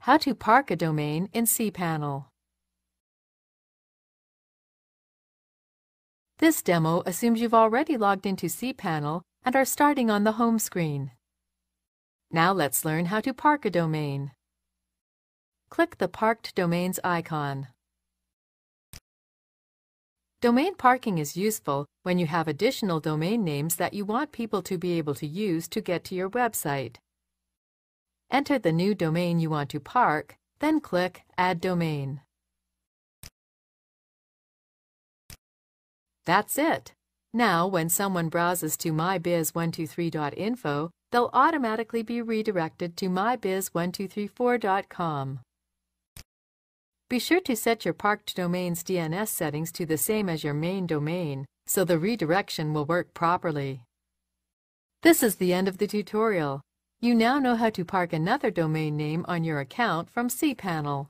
How to park a domain in cPanel. This demo assumes you've already logged into cPanel and are starting on the home screen. Now let's learn how to park a domain. Click the Parked Domains icon. Domain parking is useful when you have additional domain names that you want people to be able to use to get to your website. Enter the new domain you want to park, then click Add Domain. That's it! Now, when someone browses to mybiz123.info, they'll automatically be redirected to mybiz1234.com. Be sure to set your parked domain's DNS settings to the same as your main domain, so the redirection will work properly. This is the end of the tutorial. You now know how to park another domain name on your account from cPanel.